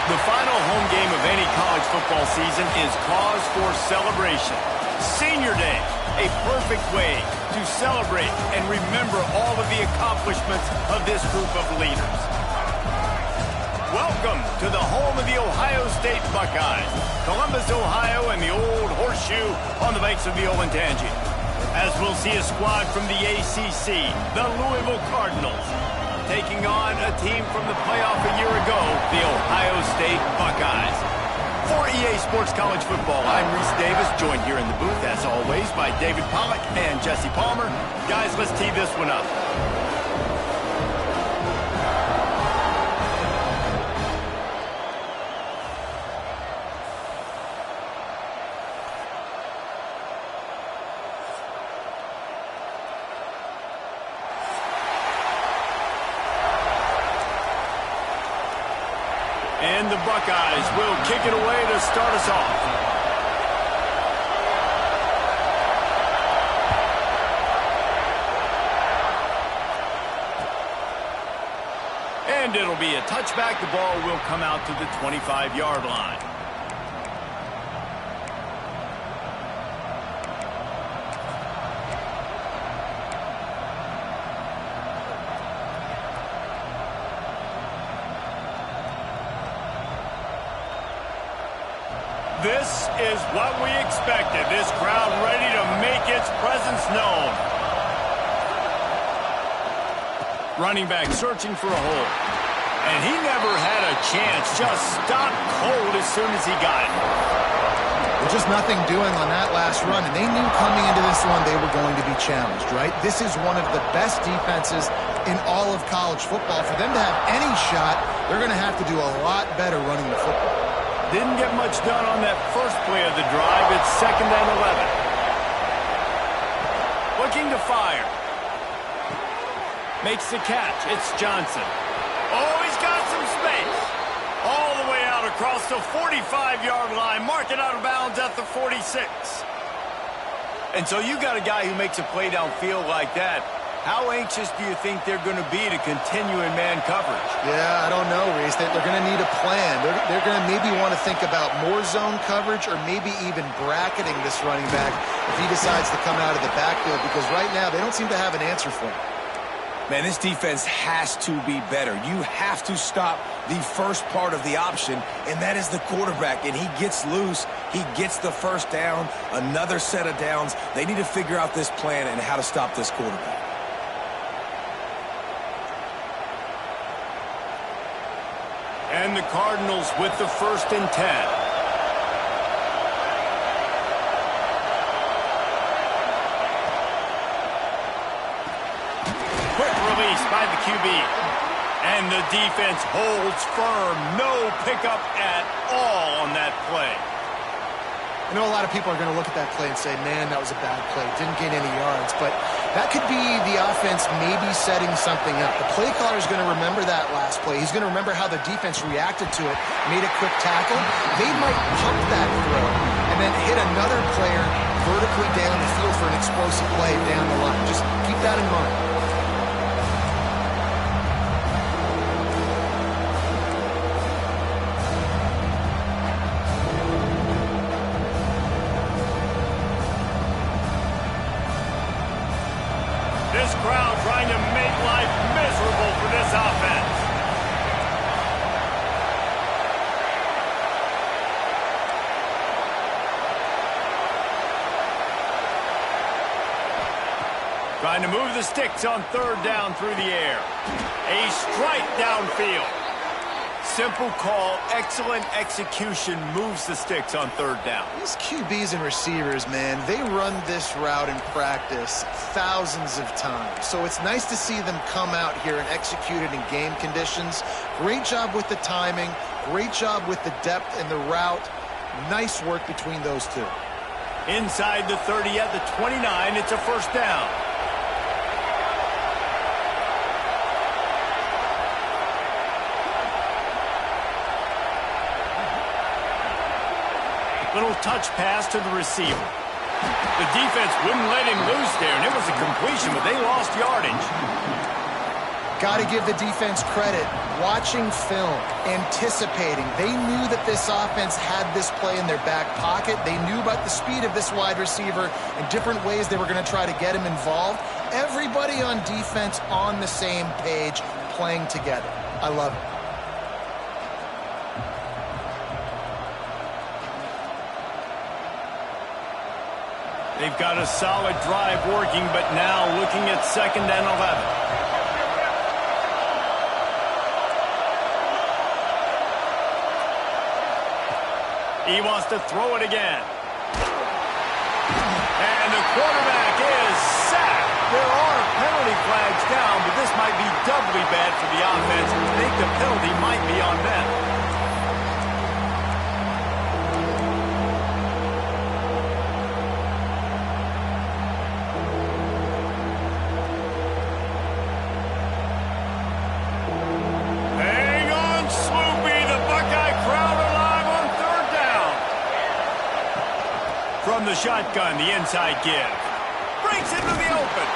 The final home game of any college football season is cause for celebration. Senior Day, a perfect way to celebrate and remember all of the accomplishments of this group of leaders. Welcome to the home of the Ohio State Buckeyes, Columbus, Ohio, and the old horseshoe on the banks of the Olentangy. As we'll see a squad from the ACC, the Louisville Cardinals, taking on a team from the playoff a year ago, the Ohio State Buckeyes. For EA Sports College Football, I'm Reese Davis, joined here in the booth, as always, by David Pollack and Jesse Palmer. Guys, let's tee this one up. And the Buckeyes will kick it away to start us off. And it'll be a touchback. The ball will come out to the 25-yard line. This is what we expected. This crowd ready to make its presence known. Running back searching for a hole. And he never had a chance. Just stopped cold as soon as he got it. Well, just nothing doing on that last run. And they knew coming into this one they were going to be challenged, right? This is one of the best defenses in all of college football. For them to have any shot, they're going to have to do a lot better running the football. Didn't get much done on that first play of the drive. It's 2nd and 11. Looking to fire. Makes the catch. It's Johnson. Oh, he's got some space. All the way out across the 45-yard line. Mark it out of bounds at the 46. And so you got a guy who makes a play downfield like that. How anxious do you think they're going to be to continue in man coverage? Yeah, I don't know, Reese. They're going to need a plan. They're going to maybe want to think about more zone coverage or maybe even bracketing this running back if he decides to come out of the backfield, because right now they don't seem to have an answer for him. Man, this defense has to be better. You have to stop the first part of the option, and that is the quarterback. And he gets loose. He gets the first down, another set of downs. They need to figure out this plan and how to stop this quarterback. And the Cardinals with the 1st and 10. Quick release by the QB. And the defense holds firm. No pickup at all on that play. I know a lot of people are going to look at that play and say, man, that was a bad play. Didn't gain any yards. But that could be the offense maybe setting something up. The play caller is going to remember that last play. He's going to remember how the defense reacted to it, made a quick tackle. They might pump that throw and then hit another player vertically down the field for an explosive play down the line. Just keep that in mind. This crowd trying to make life miserable for this offense. Trying to move the sticks on 3rd down through the air. A strike downfield. Simple call, excellent execution, moves the sticks on 3rd down. These QBs and receivers, man, they run this route in practice thousands of times. So it's nice to see them come out here and execute it in game conditions. Great job with the timing, great job with the depth and the route. Nice work between those two. Inside the 30 at the 29, it's a 1st down. Little touch pass to the receiver. The defense wouldn't let him loose there, and it was a completion, but they lost yardage. Got to give the defense credit. Watching film, anticipating. They knew that this offense had this play in their back pocket. They knew about the speed of this wide receiver and different ways they were going to try to get him involved. Everybody on defense on the same page, playing together. I love it. They've got a solid drive working, but now looking at 2nd and 11. He wants to throw it again. And the quarterback is sacked. There are penalty flags down, but this might be doubly bad for the offense. I think the penalty might be on them. From the shotgun, the inside give. Breaks into the open.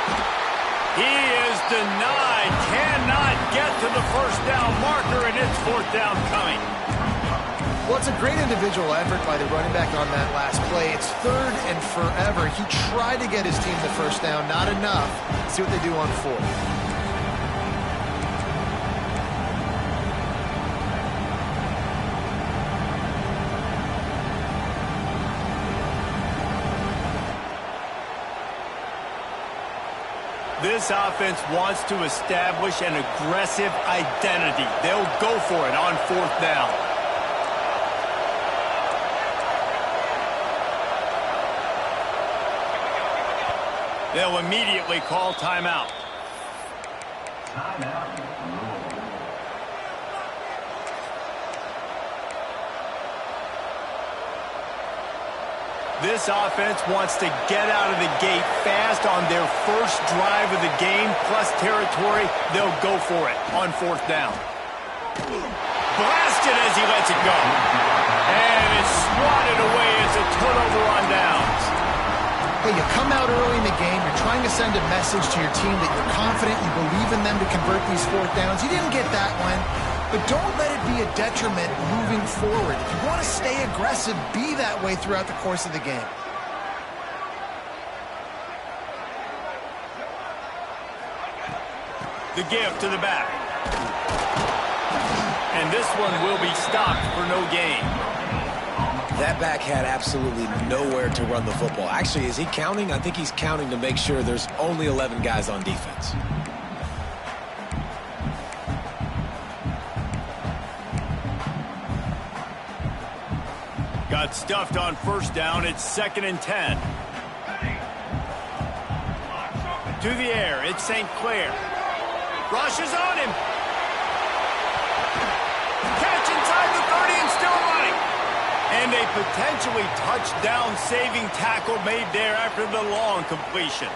He is denied. Cannot get to the 1st down marker, and it's 4th down coming. Well, it's a great individual effort by the running back on that last play. It's 3rd and forever. He tried to get his team the 1st down. Not enough. See what they do on 4th. This offense wants to establish an aggressive identity. They'll go for it on 4th down. They'll immediately call timeout. This offense wants to get out of the gate fast on their first drive of the game, plus territory. They'll go for it on 4th down. Blasted as he lets it go. And it's swatted away as a turnover on downs. Hey, you come out early in the game, you're trying to send a message to your team that you're confident, you believe in them to convert these 4th downs. You didn't get that one. But don't let it be a detriment moving forward. If you want to stay aggressive, be that way throughout the course of the game. The give to the back. And this one will be stopped for no gain. That back had absolutely nowhere to run the football. Actually, is he counting? I think he's counting to make sure there's only 11 guys on defense. Got stuffed on 1st down. It's 2nd and 10. To the air. It's St. Clair. Rushes on him. Catch inside the 30 and still running. And a potentially touchdown-saving tackle made there after the long completion.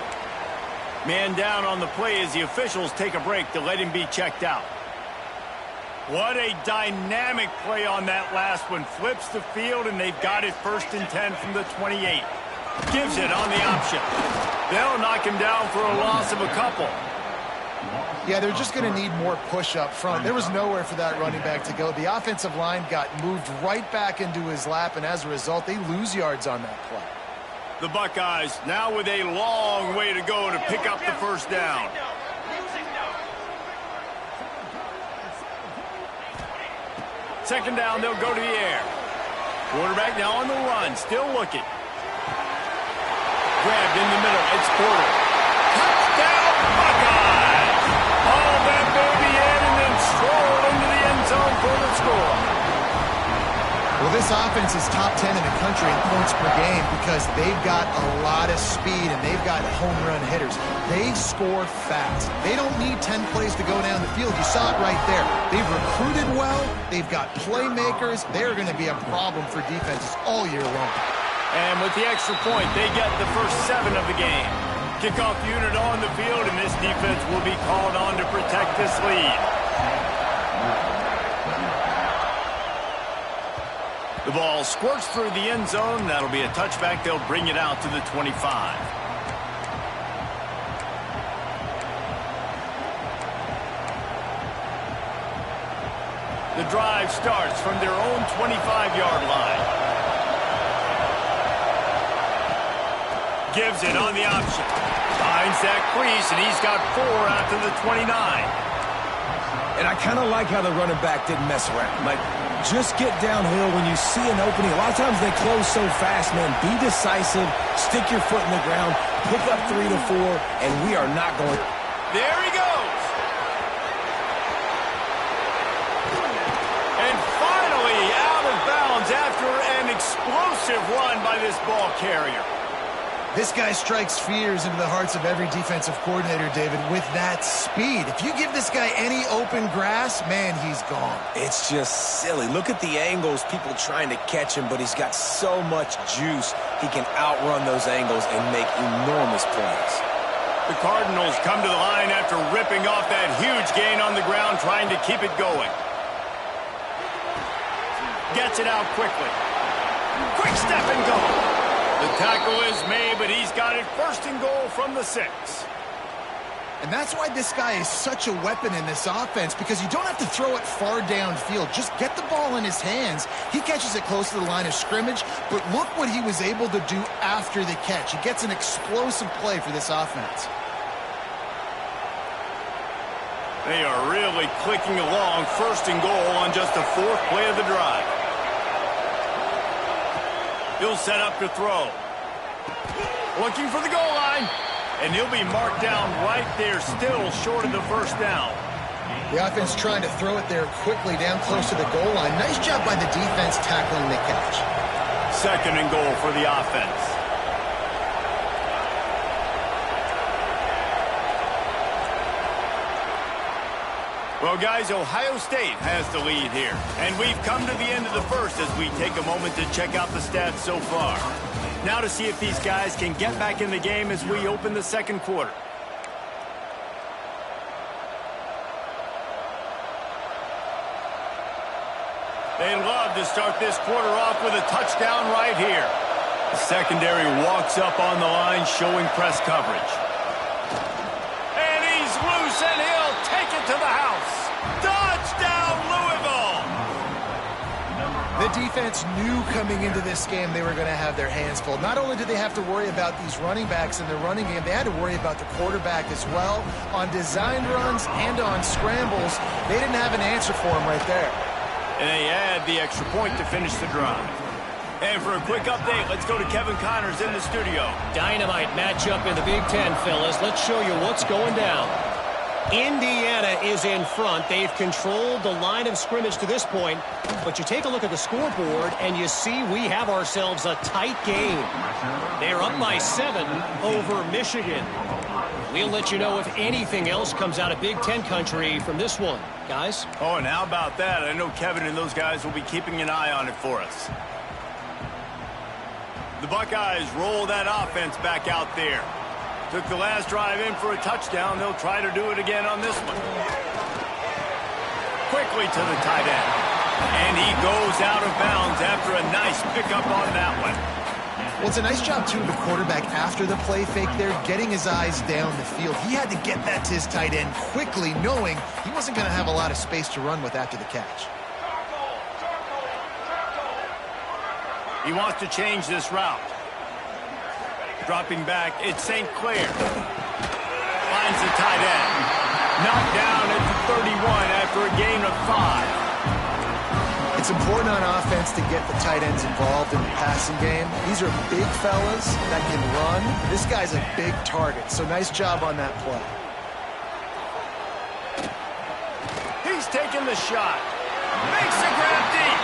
Man down on the play as the officials take a break to let him be checked out. What a dynamic play on that last one. Flips the field, and they've got it 1st and 10 from the 28. Gives it on the option. They'll knock him down for a loss of a couple. Yeah, they're just going to need more push up front. There was nowhere for that running back to go. The offensive line got moved right back into his lap, and as a result, they lose yards on that play. The Buckeyes now with a long way to go to pick up the 1st down. Second down, they'll go to the air. Quarterback now on the run, still looking. Grabbed in the middle, it's Porter. Touchdown, Buckeyes! All that baby in and then stroll into the end zone for the score. Well, this offense is top 10 in the country in points per game because they've got a lot of speed and they've got home run hitters. They score fast. They don't need 10 plays to go down the field. You saw it right there. They've recruited well. They've got playmakers. They're going to be a problem for defenses all year long. And with the extra point, they get the first 7 of the game. Kickoff unit on the field, and this defense will be called on to protect this lead. The ball squirts through the end zone. That'll be a touchback. They'll bring it out to the 25. The drive starts from their own 25-yard line. Gives it on the option. Finds that crease, and he's got 4 after the 29. And I kind of like how the running back didn't mess around. Like, just get downhill when you see an opening. A lot of times they close so fast, man. Be decisive, stick your foot in the ground, pick up 3 to 4, and we are not going. There he goes. And finally out of bounds after an explosive run by this ball carrier. This guy strikes fears into the hearts of every defensive coordinator, David, with that speed. If you give this guy any open grass, man, he's gone. It's just silly. Look at the angles, people trying to catch him, but he's got so much juice. He can outrun those angles and make enormous plays. The Cardinals come to the line after ripping off that huge gain on the ground, trying to keep it going. Gets it out quickly. Quick step and go. The tackle is made, but he's got it first and goal from the 6. And that's why this guy is such a weapon in this offense, because you don't have to throw it far downfield. Just get the ball in his hands. He catches it close to the line of scrimmage, but look what he was able to do after the catch. He gets an explosive play for this offense. They are really clicking along, first and goal on just the 4th play of the drive. He'll set up to throw. Looking for the goal line. And he'll be marked down right there, still short of the first down. The offense trying to throw it there quickly down close to the goal line. Nice job by the defense tackling the catch. 2nd and goal for the offense. Well, guys, Ohio State has the lead here. And we've come to the end of the first as we take a moment to check out the stats so far. Now to see if these guys can get back in the game as we open the 2nd quarter. They love to start this quarter off with a touchdown right here. The secondary walks up on the line, showing press coverage. And he's loose, and he'll take it to the house. Touchdown, Louisville! The defense knew coming into this game they were going to have their hands full. Not only did they have to worry about these running backs in the running game, they had to worry about the quarterback as well. On designed runs and on scrambles, they didn't have an answer for him right there. And they add the extra point to finish the drive. And for a quick update, let's go to Kevin Connors in the studio. Dynamite matchup in the Big Ten, fellas. Let's show you what's going down. Indiana is in front. They've controlled the line of scrimmage to this point. But you take a look at the scoreboard, and you see we have ourselves a tight game. They're up by 7 over Michigan. We'll let you know if anything else comes out of Big Ten country from this one. Guys? Oh, and how about that? I know Kevin and those guys will be keeping an eye on it for us. The Buckeyes roll that offense back out there. Took the last drive in for a touchdown. They'll try to do it again on this one. Quickly to the tight end. And he goes out of bounds after a nice pickup on that one. Well, it's a nice job, too, of the quarterback after the play fake there, getting his eyes down the field. He had to get that to his tight end quickly, knowing he wasn't going to have a lot of space to run with after the catch. He wants to change this route. Dropping back, it's St. Clair. Finds the tight end. Knocked down at the 31 after a gain of 5. It's important on offense to get the tight ends involved in the passing game. These are big fellas that can run. This guy's a big target, so nice job on that play. He's taking the shot. Makes a grab deep.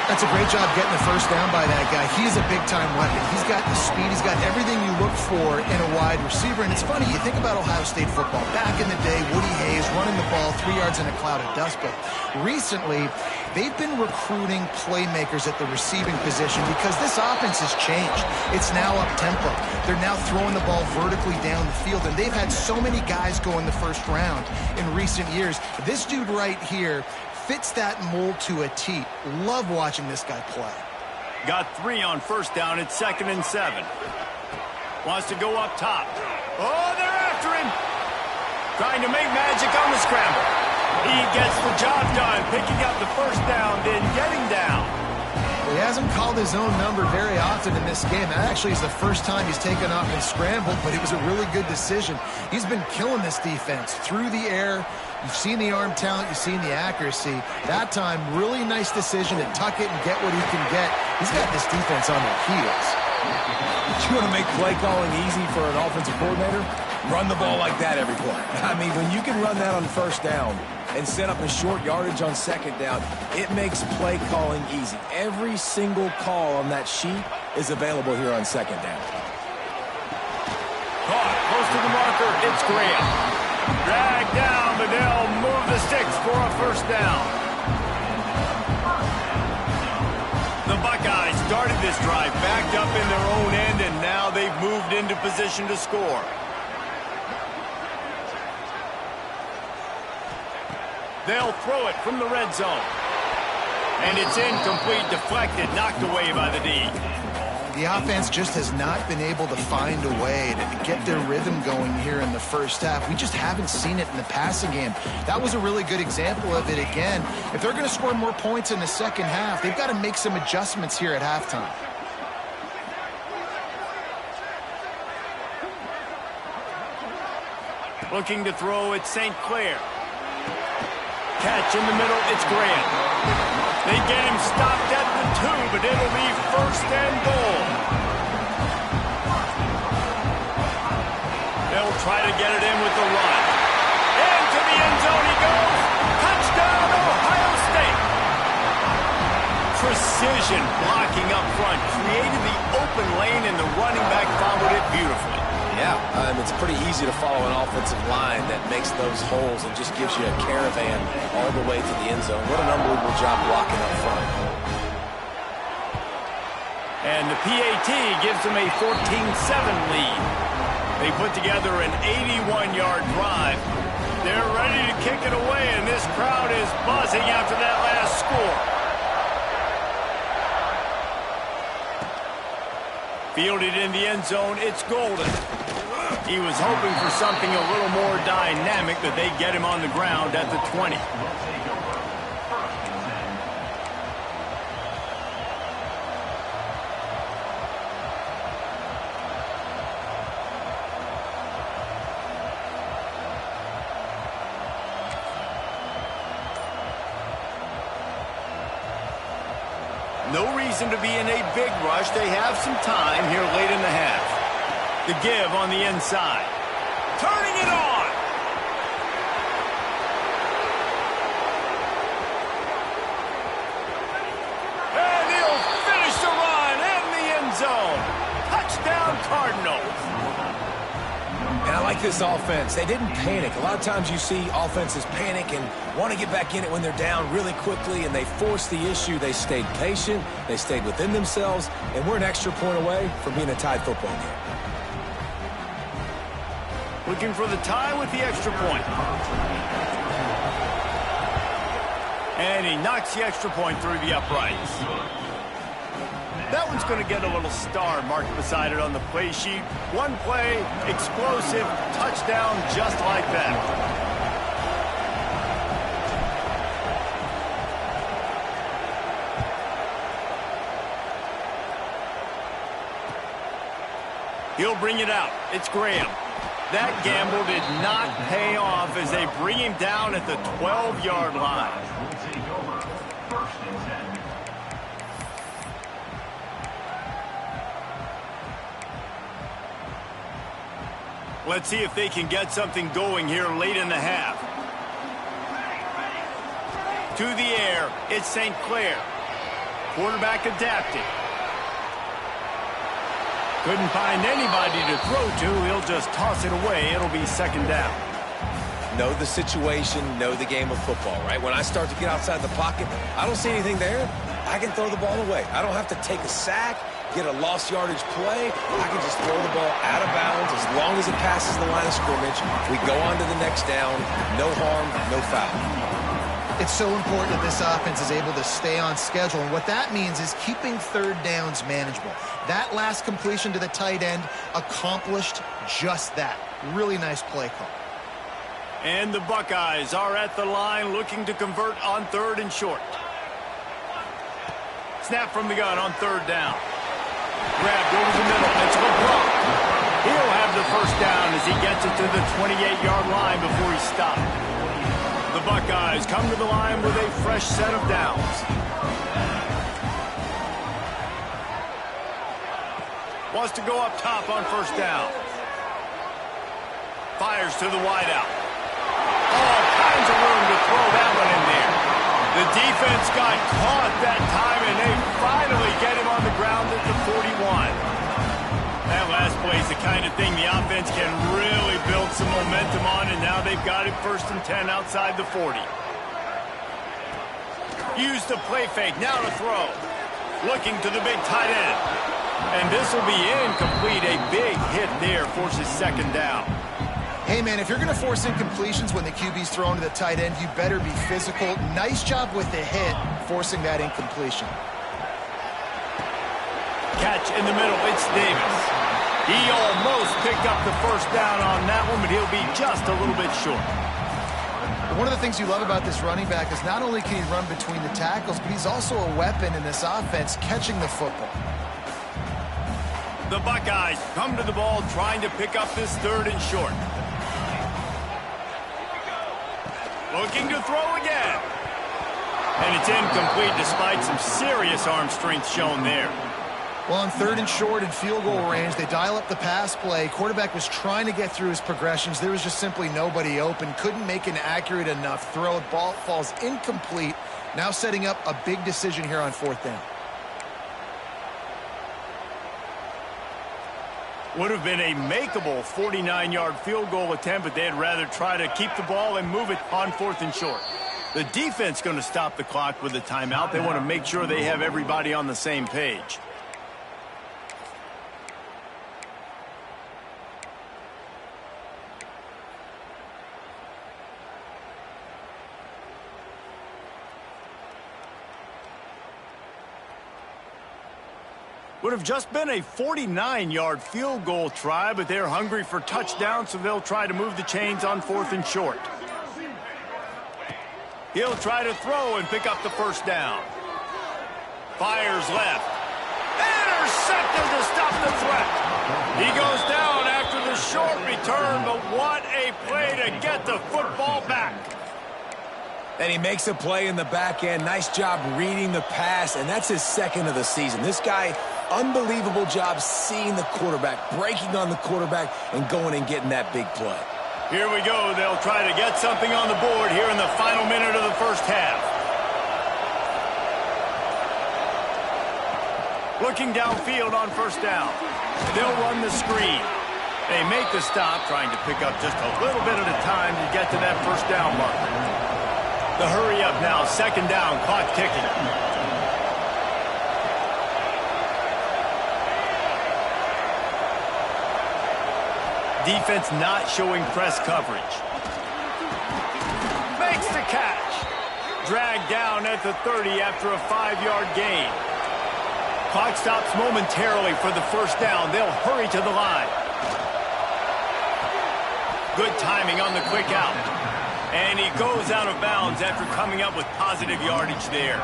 That's a great job getting the first down by that guy. He's a big-time weapon. He's got the speed. He's got everything you look for in a wide receiver. And it's funny, you think about Ohio State football. Back in the day, Woody Hayes running the ball 3 yards in a cloud of dust. But recently, they've been recruiting playmakers at the receiving position because this offense has changed. It's now up-tempo. They're now throwing the ball vertically down the field. And they've had so many guys go in the first round in recent years. This dude right here fits that mold to a T. Love watching this guy play. Got 3 on first down. It's 2nd and 7. Wants to go up top. Oh, they're after him. Trying to make magic on the scramble. speed gets the job done, picking up the first down, then getting down. He hasn't called his own number very often in this game. That actually is the first time he's taken off and scrambled, but it was a really good decision. He's been killing this defense through the air. You've seen the arm talent, you've seen the accuracy. That time, really nice decision to tuck it and get what he can get. He's got this defense on their heels. You want to make play calling easy for an offensive coordinator? Run the ball like that every play. I mean, when you can run that on first down and set up a short yardage on second down, it makes play calling easy. Every single call on that sheet is available here on second down. Caught close to the marker, it's Graham. Dragged down, but they'll move the sticks for a first down. The Buckeyes started this drive backed up in their own end, and now they've moved into position to score. They'll throw it from the red zone. And it's incomplete, deflected, knocked away by the D. The offense just has not been able to find a way to get their rhythm going here in the first half. We just haven't seen it in the passing game. That was a really good example of it again. If they're going to score more points in the second half, they've got to make some adjustments here at halftime. Looking to throw, it's St. Clair. Catch in the middle, it's Graham. They get him stopped at the 2, but it'll be first and goal. They'll try to get it in with the run. Into the end zone he goes. Touchdown, Ohio State. Precision blocking up front. Created the open lane, and the running back followed it beautifully. Yeah, it's pretty easy to follow an offensive line that makes those holes and just gives you a caravan all the way to the end zone. What an unbelievable job blocking up front. And the PAT gives them a 14-7 lead. They put together an 81-yard drive. They're ready to kick it away, and this crowd is buzzing after that last score. Fielded in the end zone, it's Golden. He was hoping for something a little more dynamic, but they get him on the ground at the 20. No reason to be in a big rush. They have some time here late in the half. The give on the inside. Turning it on. And he'll finish the run in the end zone. Touchdown, Cardinals. And I like this offense. They didn't panic. A lot of times you see offenses panic and want to get back in it when they're down really quickly, and they force the issue. They stayed patient. They stayed within themselves, and we're an extra point away from being a tied football game. Looking for the tie with the extra point. And he knocks the extra point through the uprights. That one's going to get a little star marked beside it on the play sheet. One play, explosive, touchdown just like that. He'll bring it out. It's Graham. That gamble did not pay off as they bring him down at the 12-yard line. Let's see if they can get something going here late in the half. To the air, it's St. Clair. Quarterback adapted. Couldn't find anybody to throw to. He'll just toss it away. It'll be second down. Know the situation, know the game of football, right? When I start to get outside the pocket, I don't see anything there. I can throw the ball away. I don't have to take a sack, get a lost yardage play. I can just throw the ball out of bounds as long as it passes the line of scrimmage. We go on to the next down. No harm, no foul. It's so important that this offense is able to stay on schedule, and what that means is keeping third downs manageable. That last completion to the tight end accomplished just that. Really nice play call. And the Buckeyes are at the line looking to convert on 3rd and short. Snap from the gun on 3rd down. Grabbed over the middle. It's LeBron. He'll have the first down as he gets it to the 28-yard line before he's stopped. The Buckeyes come to the line with a fresh set of downs. Wants to go up top on 1st down. Fires to the wideout. All kinds of room to throw that one in there. The defense got caught that time, and they finally get him on the ground at the 41. That last play is the kind of thing the offense can really build some momentum on, and now they've got it 1st and 10 outside the 40. Use the play fake, now to throw. Looking to the big tight end. And this will be incomplete. A big hit there forces 2nd down. Hey, man, if you're going to force incompletions when the QB's thrown to the tight end, you better be physical. Nice job with the hit, forcing that incompletion. Catch in the middle. It's Davis. He almost picked up the first down on that one, but he'll be just a little bit short. One of the things you love about this running back is not only can he run between the tackles, but he's also a weapon in this offense catching the football. The Buckeyes come to the ball trying to pick up this 3rd and short. Looking to throw again. And it's incomplete despite some serious arm strength shown there. Well, on 3rd and short and field goal range, they dial up the pass play. Quarterback was trying to get through his progressions. There was just simply nobody open. Couldn't make an accurate enough throw. The ball falls incomplete. Now setting up a big decision here on 4th down. Would have been a makeable 49-yard field goal attempt, but they'd rather try to keep the ball and move it on 4th and short. The defense going to stop the clock with a timeout. They want to make sure they have everybody on the same page. Would have just been a 49-yard field goal try, but they're hungry for touchdown, so they'll try to move the chains on 4th and short. He'll try to throw and pick up the first down. Fires left. Intercepted to stop the threat. He goes down after the short return, but what a play to get the football back. And he makes a play in the back end. Nice job reading the pass, and that's his 2nd of the season. This guy, unbelievable job seeing the quarterback, breaking on the quarterback, and going and getting that big play. Here we go. They'll try to get something on the board here in the final minute of the first half. Looking downfield on 1st down. They'll run the screen. They make the stop, trying to pick up just a little bit at a time to get to that first down marker. The hurry up now, 2nd down, clock ticking. Defense not showing press coverage. Makes the catch. Dragged down at the 30 after a 5-yard gain. Clock stops momentarily for the first down. They'll hurry to the line. Good timing on the quick out. And he goes out of bounds after coming up with positive yardage there.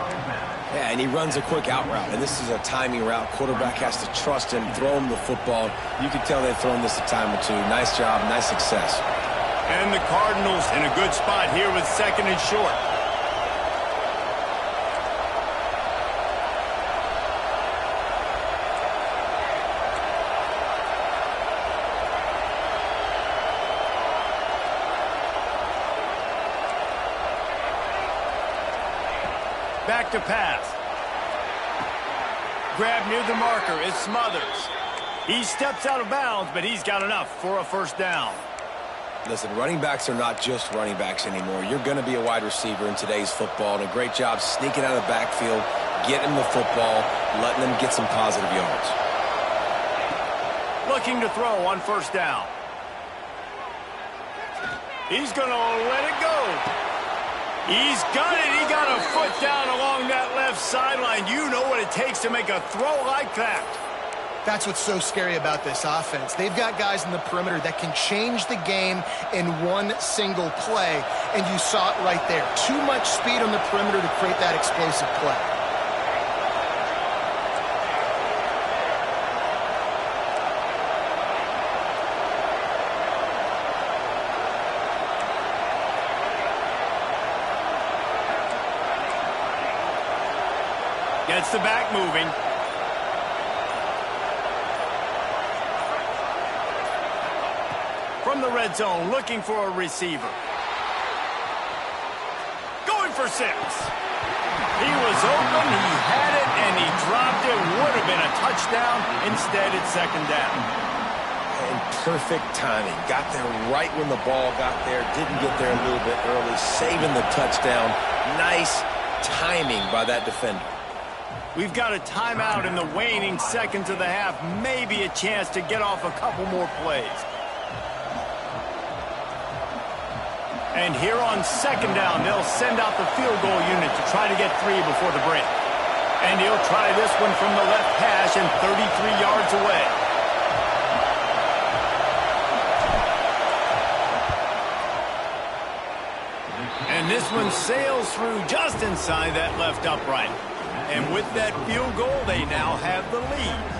Yeah, and he runs a quick out route, and this is a timing route. Quarterback has to trust him, throw him the football. You can tell they've thrown this a time or two. Nice job, nice success. And the Cardinals in a good spot here with 2nd and short. Back to pass. Grab near the marker is Smothers. He steps out of bounds, but he's got enough for a first down. Listen, running backs are not just running backs anymore. You're going to be a wide receiver in today's football, and a great job sneaking out of the backfield, getting the football, letting them get some positive yards. Looking to throw on 1st down. He's going to let it go. He's got it. He got a foot down along that left sideline. You know what it takes to make a throw like that. That's what's so scary about this offense. They've got guys in the perimeter that can change the game in one single play, and you saw it right there. Too much speed on the perimeter to create that explosive play. Gets the back moving. From the red zone, looking for a receiver. Going for 6. He was open, he had it, and he dropped it. Would have been a touchdown. Instead, it's second down. And perfect timing. Got there right when the ball got there. Didn't get there a little bit early. Saving the touchdown. Nice timing by that defender. We've got a timeout in the waning seconds of the half. Maybe a chance to get off a couple more plays. And here on second down, they'll send out the field goal unit to try to get 3 before the break. And he'll try this one from the left hash and 33 yards away. And this one sails through just inside that left upright. And with that field goal, they now have the lead.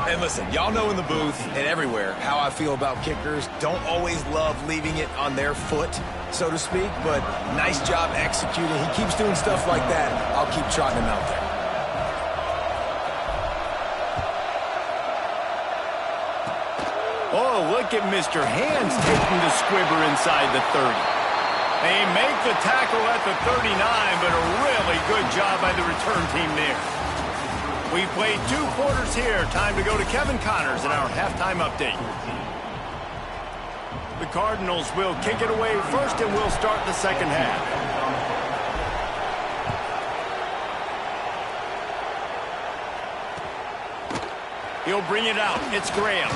And listen, y'all know in the booth and everywhere how I feel about kickers. Don't always love leaving it on their foot, so to speak, but nice job executing. He keeps doing stuff like that. I'll keep trotting him out there. Oh, look at Mr. Hands taking the squibber inside the 30. They make the tackle at the 39, but a really good job by the return team there. We played 2 quarters here. Time to go to Kevin Connors in our halftime update. The Cardinals will kick it away first, and we'll start the second half. He'll bring it out. It's Graham.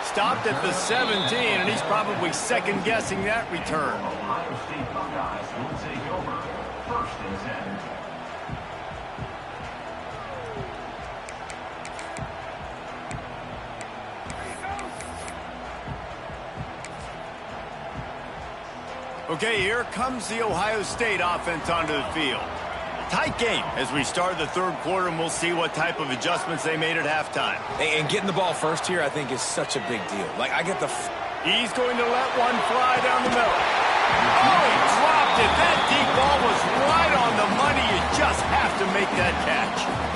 Stopped at the 17, and he's probably second-guessing that return. Ohio State Buckeyes will take over 1st and 10. Okay, here comes the Ohio State offense onto the field. Tight game as we start the 3rd quarter, and we'll see what type of adjustments they made at halftime. And getting the ball first here, I think, is such a big deal. Like, I get the... He's going to let one fly down the middle. Oh, he dropped it. That deep ball was right on the money. You just have to make that catch.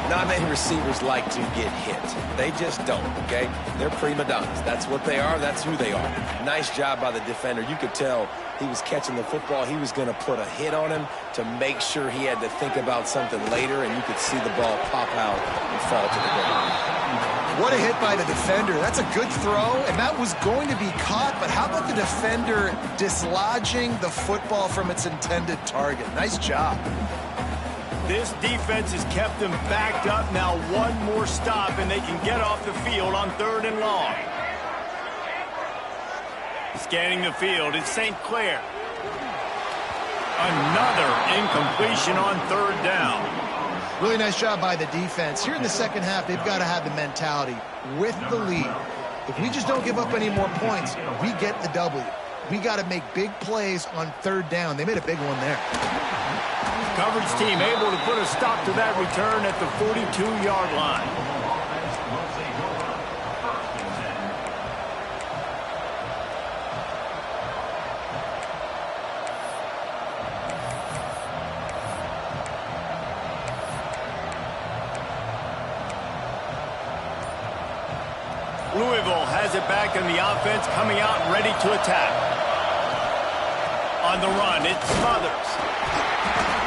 Not many receivers like to get hit. They just don't, okay? They're prima donnas. That's what they are. That's who they are. Nice job by the defender. You could tell he was catching the football. He was going to put a hit on him to make sure he had to think about something later, and you could see the ball pop out and fall to the ground. What a hit by the defender. That's a good throw, and that was going to be caught, but how about the defender dislodging the football from its intended target? Nice job. This defense has kept them backed up. Now one more stop, and they can get off the field on 3rd and long. Scanning the field, it's St. Clair. Another incompletion on 3rd down. Really nice job by the defense. Here in the second half, they've got to have the mentality with the lead. If we just don't give up any more points, we get the W. We got to make big plays on 3rd down. They made a big one there. Coverage team able to put a stop to that return at the 42-yard line. Louisville has it back in the offense, coming out ready to attack. On the run, it's Smothers.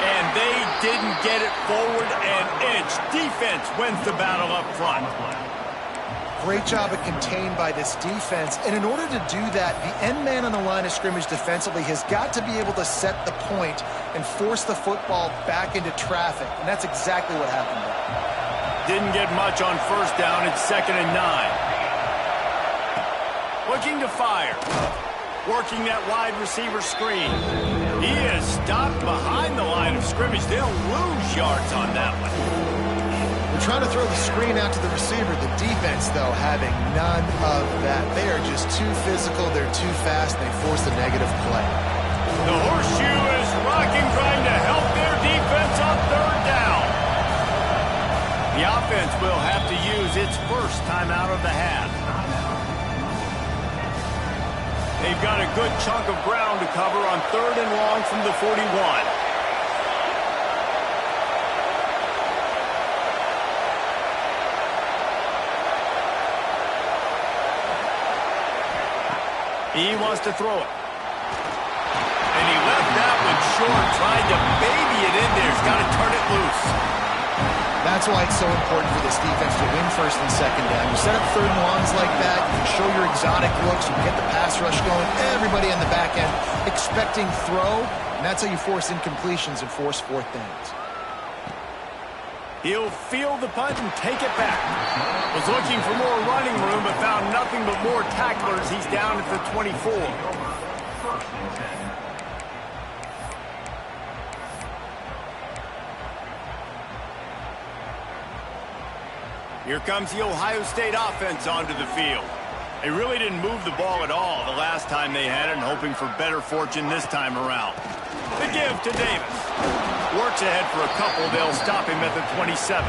And they didn't get it forward an inch. Defense wins the battle up front. Great job of contained by this defense. And in order to do that, the end man on the line of scrimmage defensively has got to be able to set the point and force the football back into traffic. And that's exactly what happened there. Didn't get much on 1st down. It's 2nd and 9. Looking to fire. Working that wide receiver screen. He is stopped behind the line of scrimmage. They'll lose yards on that one. trying to throw the screen out to the receiver. The defense, though, having none of that. They are just too physical. They're too fast, and they force a negative play. The horseshoe is rocking, trying to help their defense on third down. The offense will have to use its first timeout of the half. They've got a good chunk of ground to cover on third and long from the 41. He wants to throw it. And he left that one short, tried to baby it in there. He's got to turn it loose. That's why it's so important for this defense to win first and second down. You set up third and longs like that, you can show your exotic looks, you can get the pass rush going, everybody on the back end expecting throw, and that's how you force incompletions and force fourth downs. He'll field the punt and take it back. Was looking for more running room, but found nothing but more tacklers. He's down at the 24. Here comes the Ohio State offense onto the field. They really didn't move the ball at all the last time they had it, and hoping for better fortune this time around. The give to Davis. Works ahead for a couple. They'll stop him at the 27.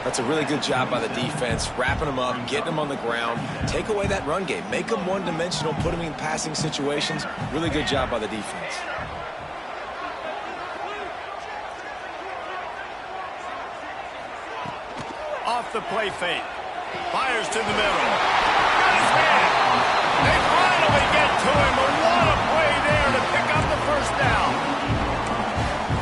That's a really good job by the defense, wrapping them up, getting them on the ground. Take away that run game. Make them one-dimensional, put them in passing situations. Really good job by the defense. Off the play fake. Fires to the middle. Got his man. They finally get to him. And what a play there to pick up the first down.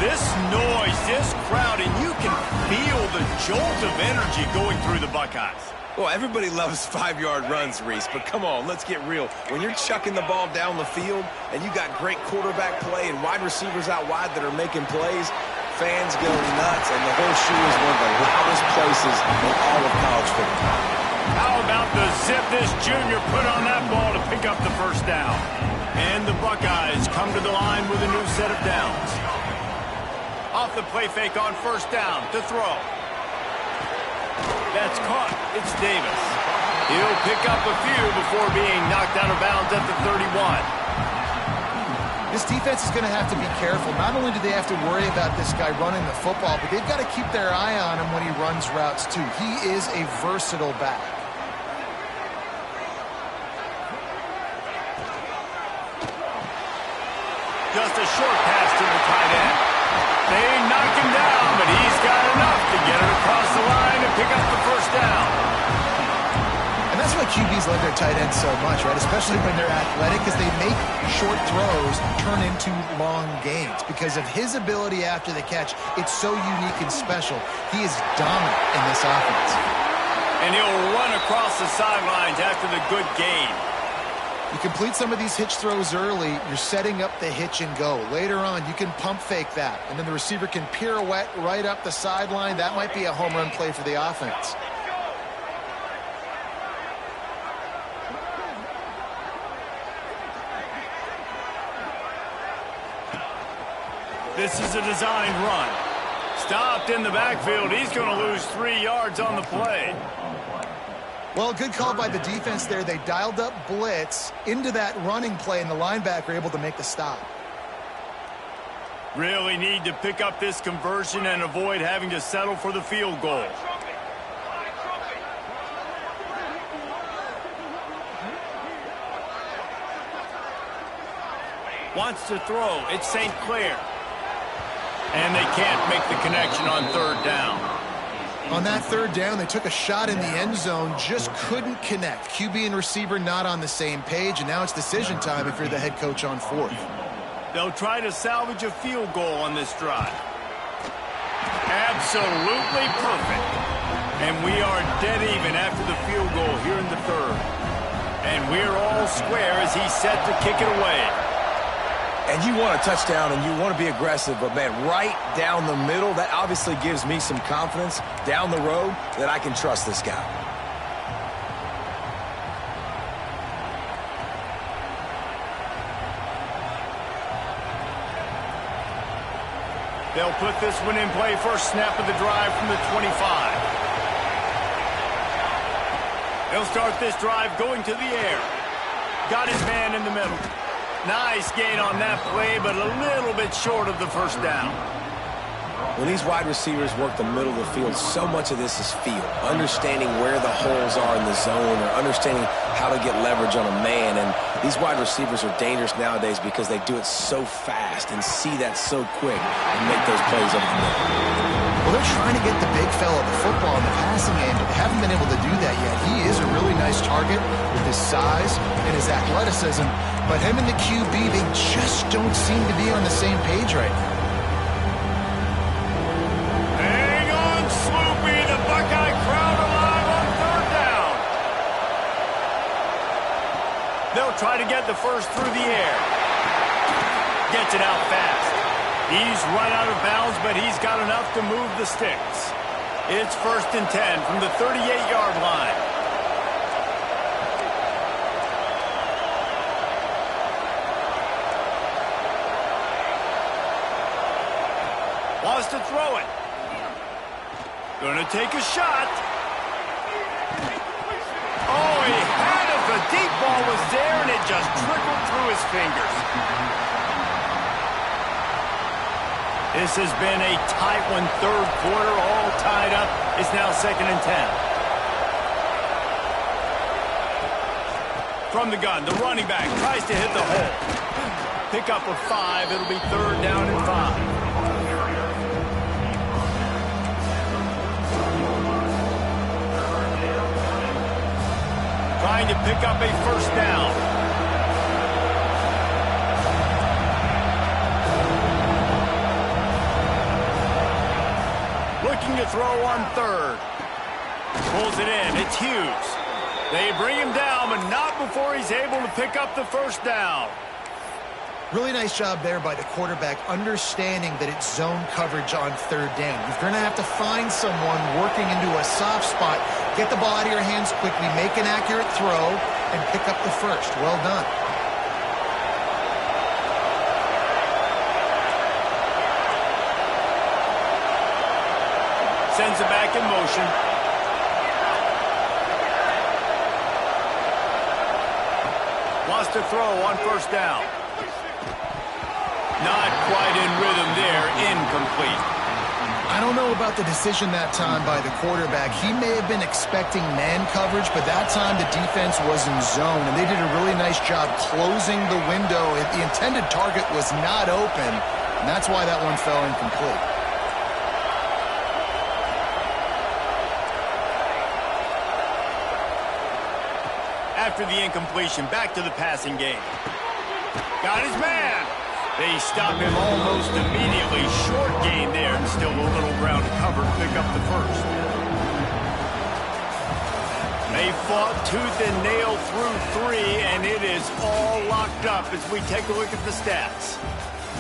This noise, this crowd, and you can feel the jolt of energy going through the Buckeyes. Well, everybody loves 5-yard runs, Reese, but come on, let's get real. When you're chucking the ball down the field and you got great quarterback play and wide receivers out wide that are making plays, fans go nuts, and the horseshoe is one of the loudest places in all of college football. How about the zip this junior put on that ball to pick up the first down? And the Buckeyes come to the line with a new set of downs. Off the play fake on first down to throw. That's caught. It's Davis. He'll pick up a few before being knocked out of bounds at the 31. This defense is going to have to be careful. Not only do they have to worry about this guy running the football, but they've got to keep their eye on him when he runs routes too. He is a versatile back. Just a short pass to the tight end. They knock him down, but he's got enough to get it across the line and pick up the first down. And that's why QBs love their tight ends so much, right? Especially when they're athletic, because they make short throws turn into long gains. Because of his ability after the catch, it's so unique and special. He is dominant in this offense. And he'll run across the sidelines after the good gain. You complete some of these hitch throws early, you're setting up the hitch and go. Later on, you can pump fake that, and then the receiver can pirouette right up the sideline. That might be a home run play for the offense. This is a designed run. Stopped in the backfield. He's going to lose 3 yards on the play. Well, good call by the defense there. They dialed up blitz into that running play, and the linebacker able to make the stop. Really need to pick up this conversion and avoid having to settle for the field goal. Wants to throw. It's St. Clair. And they can't make the connection on third down. On that third down, they took a shot in the end zone, just couldn't connect. QB and receiver not on the same page, and now it's decision time if you're the head coach on fourth. They'll try to salvage a field goal on this drive. Absolutely perfect. And we are dead even after the field goal here in the third. And we're all square as he's set to kick it away. And you want a touchdown and you want to be aggressive, but man, right down the middle, that obviously gives me some confidence down the road that I can trust this guy. They'll put this one in play first snap of the drive from the 25. They'll start this drive going to the air. Got his man in the middle. Nice gain on that play, but a little bit short of the first down. When these wide receivers work the middle of the field, so much of this is feel. Understanding where the holes are in the zone or understanding how to get leverage on a man. And these wide receivers are dangerous nowadays because they do it so fast and see that so quick and make those plays over the middle. Well, they're trying to get the big fella the football in the passing game, but they haven't been able to do that yet. He is a really nice target with his size and his athleticism, but him and the QB, they just don't seem to be on the same page right now. They'll try to get the first through the air. Gets it out fast. He's right out of bounds, but he's got enough to move the sticks. It's 1st and 10 from the 38-yard line. Wants to throw it. Gonna take a shot. Oh, he had it. The deep ball was there, and it just trickled through his fingers. This has been a tight one, third quarter, all tied up. It's now 2nd and 10. From the gun, the running back tries to hit the hole. Pick up of 5. It'll be 3rd down and 5. Trying to pick up a first down. Looking to throw on 3rd. Pulls it in. It's Hughes. They bring him down, but not before he's able to pick up the first down. Really nice job there by the quarterback, understanding that it's zone coverage on 3rd down. You're going to have to find someone working into a soft spot, get the ball out of your hands quickly, make an accurate throw, and pick up the first. Well done. Sends it back in motion. Wants to throw on 1st down. Not quite in rhythm there. Incomplete. I don't know about the decision that time by the quarterback. He may have been expecting man coverage, but that time the defense was in zone, and they did a really nice job closing the window. The intended target was not open, and that's why that one fell incomplete. After the incompletion, back to the passing game. Got his man. They stop him almost immediately. Short gain there, and still a little ground to cover to pick up the first. They fought tooth and nail through 3, and it is all locked up as we take a look at the stats.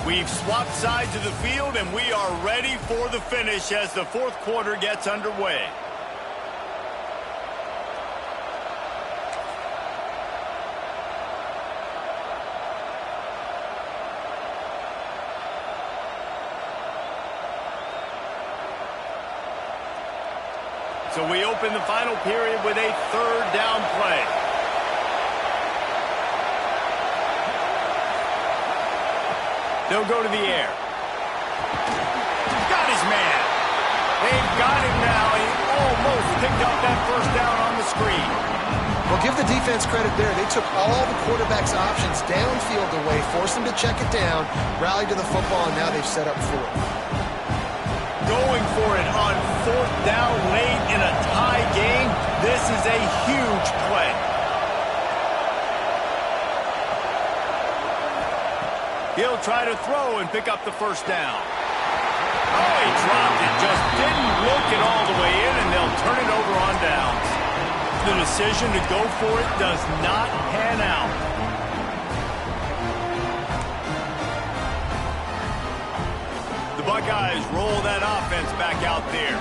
We've swapped sides of the field, and we are ready for the finish as the 4th quarter gets underway. So we open the final period with a 3rd down play. They'll go to the air. Got his man. They've got him now. He almost picked up that first down on the screen. Well, give the defense credit there. They took all the quarterback's options downfield away, forced him to check it down, rallied to the football, and now they've set up 4th. Going for it on 4th down late in a tie game. This is a huge play. He'll try to throw and pick up the first down. Oh, he dropped it. Just didn't look it all the way in, and they'll turn it over on downs. The decision to go for it does not pan out. The Buckeyes roll that offense back out there.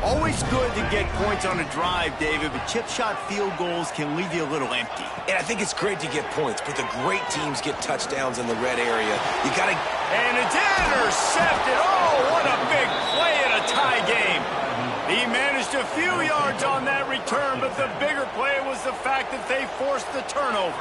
Always good to get points on a drive, David, but chip shot field goals can leave you a little empty. And I think it's great to get points, but the great teams get touchdowns in the red area. You got to... And it's intercepted. Oh, what a big play in a tie game. He managed a few yards on that return, but the bigger play was the fact that they forced the turnover.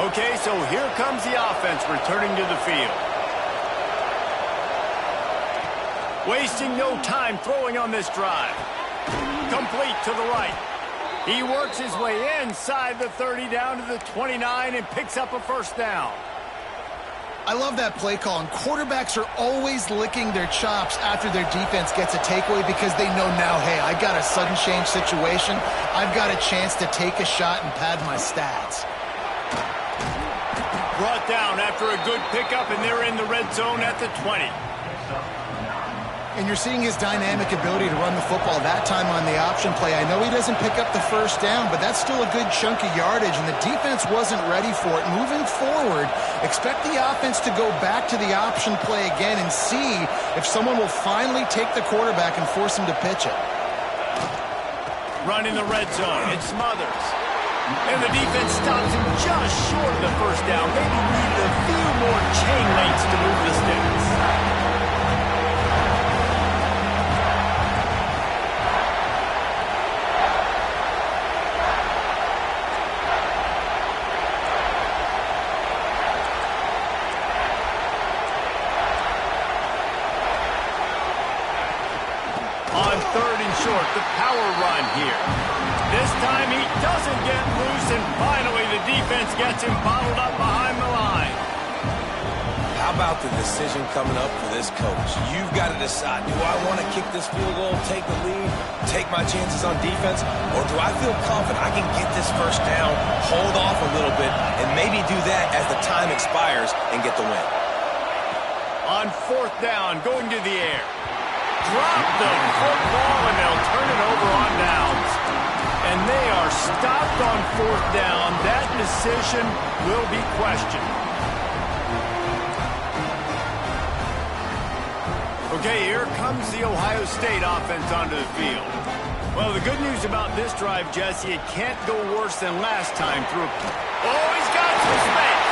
Okay, so here comes the offense returning to the field. Wasting no time throwing on this drive. Complete to the right. He works his way inside the 30 down to the 29 and picks up a first down. I love that play call, and quarterbacks are always licking their chops after their defense gets a takeaway because they know now, hey, I got a sudden change situation. I've got a chance to take a shot and pad my stats. Brought down after a good pickup, and they're in the red zone at the 20. And you're seeing his dynamic ability to run the football that time on the option play. I know he doesn't pick up the first down, but that's still a good chunk of yardage, and the defense wasn't ready for it. Moving forward, expect the offense to go back to the option play again and see if someone will finally take the quarterback and force him to pitch it. Run in the red zone. It smothers. And the defense stops him just short of the first down. Maybe needed a few more chain links to move the sticks. On third and short, the power run here. This time he doesn't get loose, and finally the defense gets him bottled up behind the line. How about the decision coming up for this coach? You've got to decide, do I want to kick this field goal, take the lead, take my chances on defense, or do I feel confident I can get this first down, hold off a little bit, and maybe do that as the time expires and get the win? On fourth down, going to the air. Drop the football, and they'll turn it over on downs. And they are stopped on fourth down. That decision will be questioned. Okay, here comes the Ohio State offense onto the field. Well, the good news about this drive, Jesse, it can't go worse than last time through. Oh, he's got some space.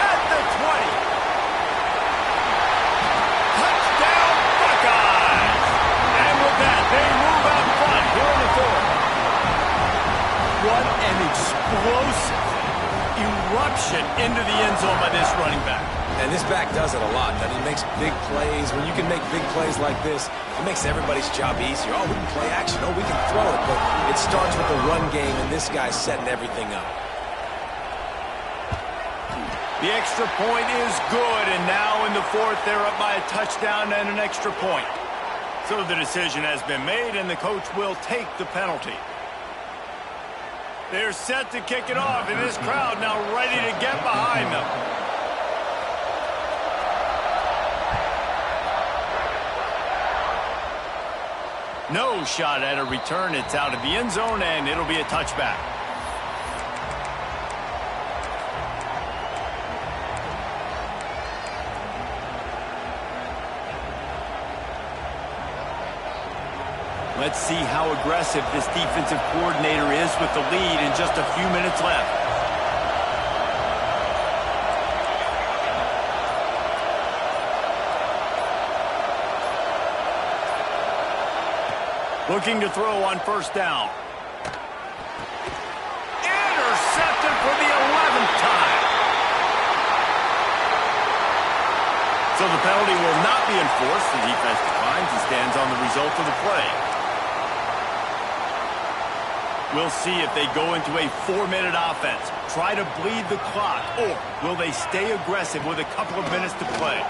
At the 20. Touchdown, Buckeyes. And with that, they move out front here in the fourth. What an explosive eruption into the end zone by this running back. And this back does it a lot. That he makes big plays. When you can make big plays like this, it makes everybody's job easier. Oh, we can play action. Oh, we can throw it. But it starts with the run game, and this guy's setting everything up. The extra point is good, and now in the fourth, they're up by a touchdown and an extra point. So the decision has been made, and the coach will take the penalty. They're set to kick it off, and this crowd now ready to get behind them. No shot at a return. It's out of the end zone, and it'll be a touchback. Let's see how aggressive this defensive coordinator is with the lead in just a few minutes left. Looking to throw on first down. Intercepted for the 11th time. So the penalty will not be enforced. The defense declines and stands on the result of the play. We'll see if they go into a 4-minute offense, try to bleed the clock, or will they stay aggressive with a couple of minutes to play?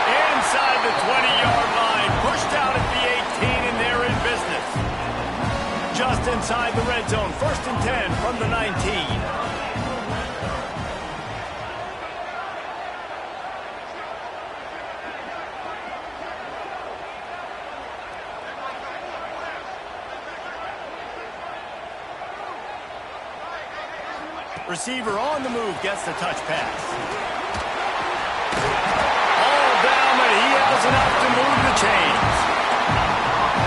Inside the 20-yard line, pushed out at the 18, and they're in business. Just inside the red zone, 1st and 10 from the 19. Receiver on the move gets the touch pass. All down, but he has enough to move the chains.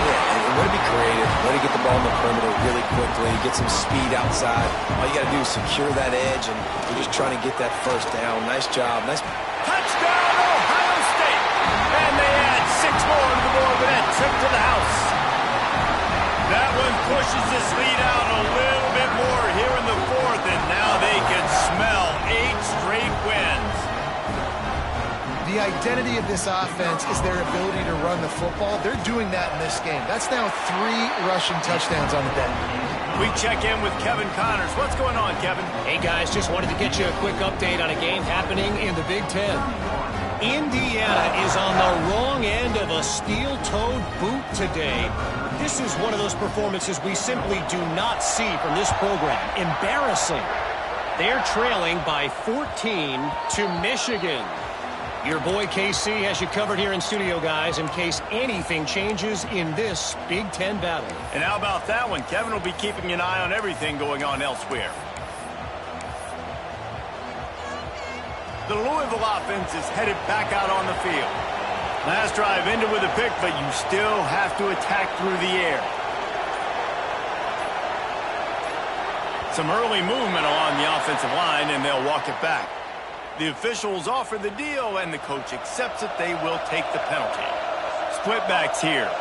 Yeah, and way to be creative. Way to get the ball in the perimeter really quickly. Get some speed outside. All you got to do is secure that edge, and you're just trying to get that first down. Nice job. Nice. Touchdown, Ohio State. And they add 6 more to the board with that trip to the house. That one pushes this lead out a little bit more here in the 4th, and now they can smell 8 straight wins. The identity of this offense is their ability to run the football. They're doing that in this game. That's now 3 rushing touchdowns on the day. We check in with Kevin Connors. What's going on, Kevin? Hey, guys, just wanted to get you a quick update on a game happening in the Big Ten. Indiana is on the wrong end of a steel-toed boot today. This is one of those performances we simply do not see from this program. Embarrassing. They're trailing by 14 to Michigan. Your boy KC has you covered here in studio, guys, in case anything changes in this Big Ten battle. And how about that one? Kevin will be keeping an eye on everything going on elsewhere. The Louisville offense is headed back out on the field. Last drive ended with a pick, but you still have to attack through the air. Some early movement along the offensive line, and they'll walk it back. The officials offer the deal, and the coach accepts it. They will take the penalty. Split backs here.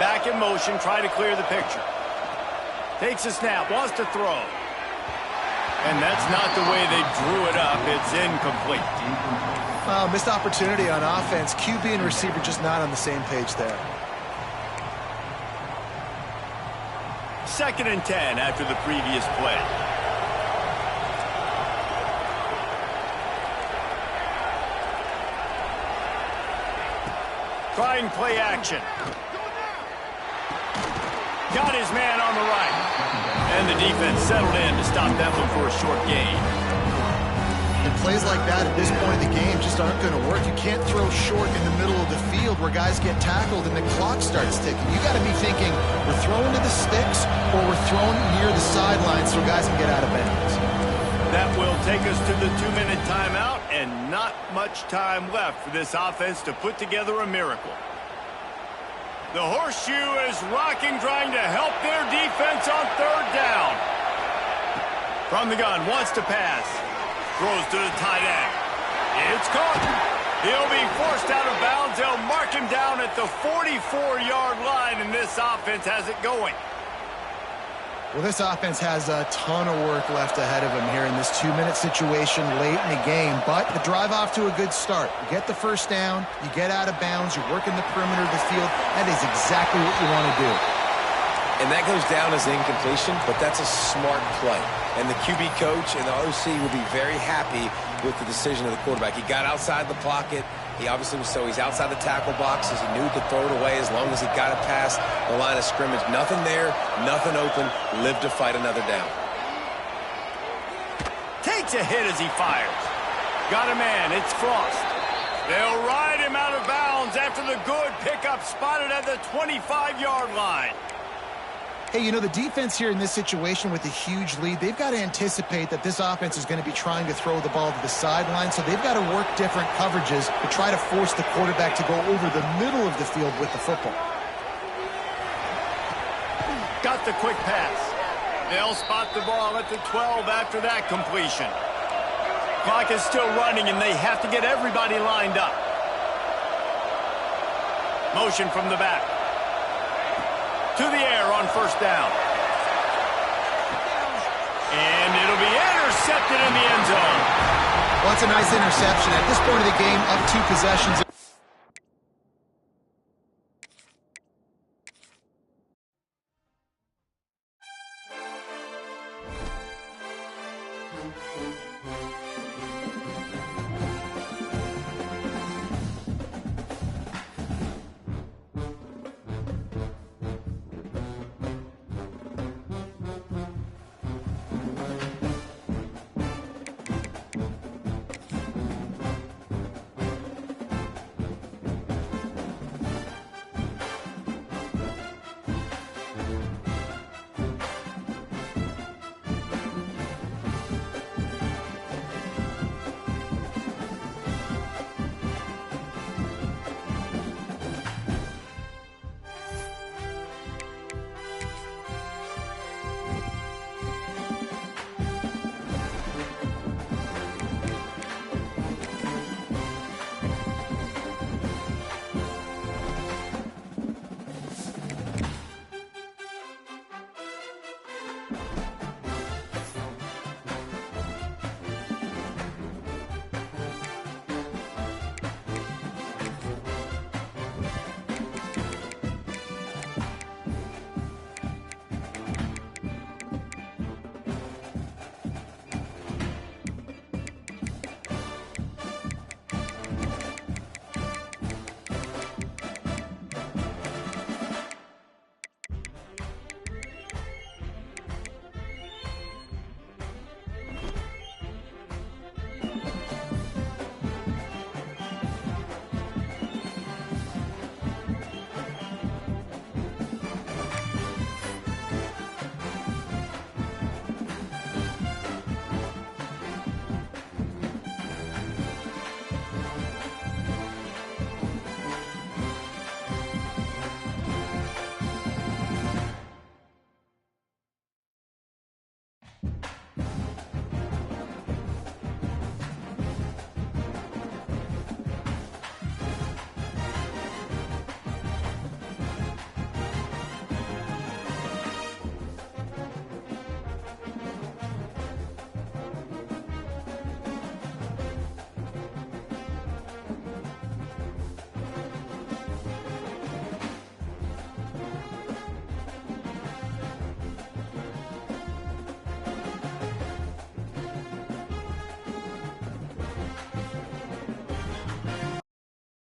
Back in motion, try to clear the picture. Takes a snap, wants to throw. And that's not the way they drew it up. It's incomplete. Missed opportunity on offense. QB and receiver just not on the same page there. 2nd and 10 after the previous play. Trying play action. Got his man on the right. And the defense settled in to stop that one for a short gain. And plays like that at this point in the game just aren't going to work. You can't throw short in the middle of the field where guys get tackled and the clock starts ticking. You got to be thinking we're throwing to the sticks or we're throwing near the sidelines so guys can get out of bounds. That will take us to the 2-minute timeout, and not much time left for this offense to put together a miracle. The horseshoe is rocking, trying to help their defense on 3rd down. From the gun, wants to pass. Throws to the tight end. It's caught. He'll be forced out of bounds. They'll mark him down at the 44-yard line, and this offense has it going. Well, this offense has a ton of work left ahead of them here in this 2-minute situation late in the game. But the drive off to a good start. You get the first down, you get out of bounds, you're working the perimeter of the field. That is exactly what you want to do. And that goes down as an incompletion, but that's a smart play. And the QB coach and the OC will be very happy with the decision of the quarterback. He got outside the pocket. He obviously was he's outside the tackle boxes. He knew he could throw it away as long as he got it past the line of scrimmage. Nothing there, nothing open. Live to fight another down. Takes a hit as he fires. Got a man. It's Frost. They'll ride him out of bounds after the good pickup spotted at the 25-yard line. Hey, you know, the defense here in this situation with a huge lead, they've got to anticipate that this offense is going to be trying to throw the ball to the sideline, so they've got to work different coverages to try to force the quarterback to go over the middle of the field with the football. Got the quick pass. They'll spot the ball at the 12 after that completion. Clock is still running, and they have to get everybody lined up. Motion from the back. To the air on 1st down. And it'll be intercepted in the end zone. Well, it's a nice interception. At this point of the game, up 2 possessions.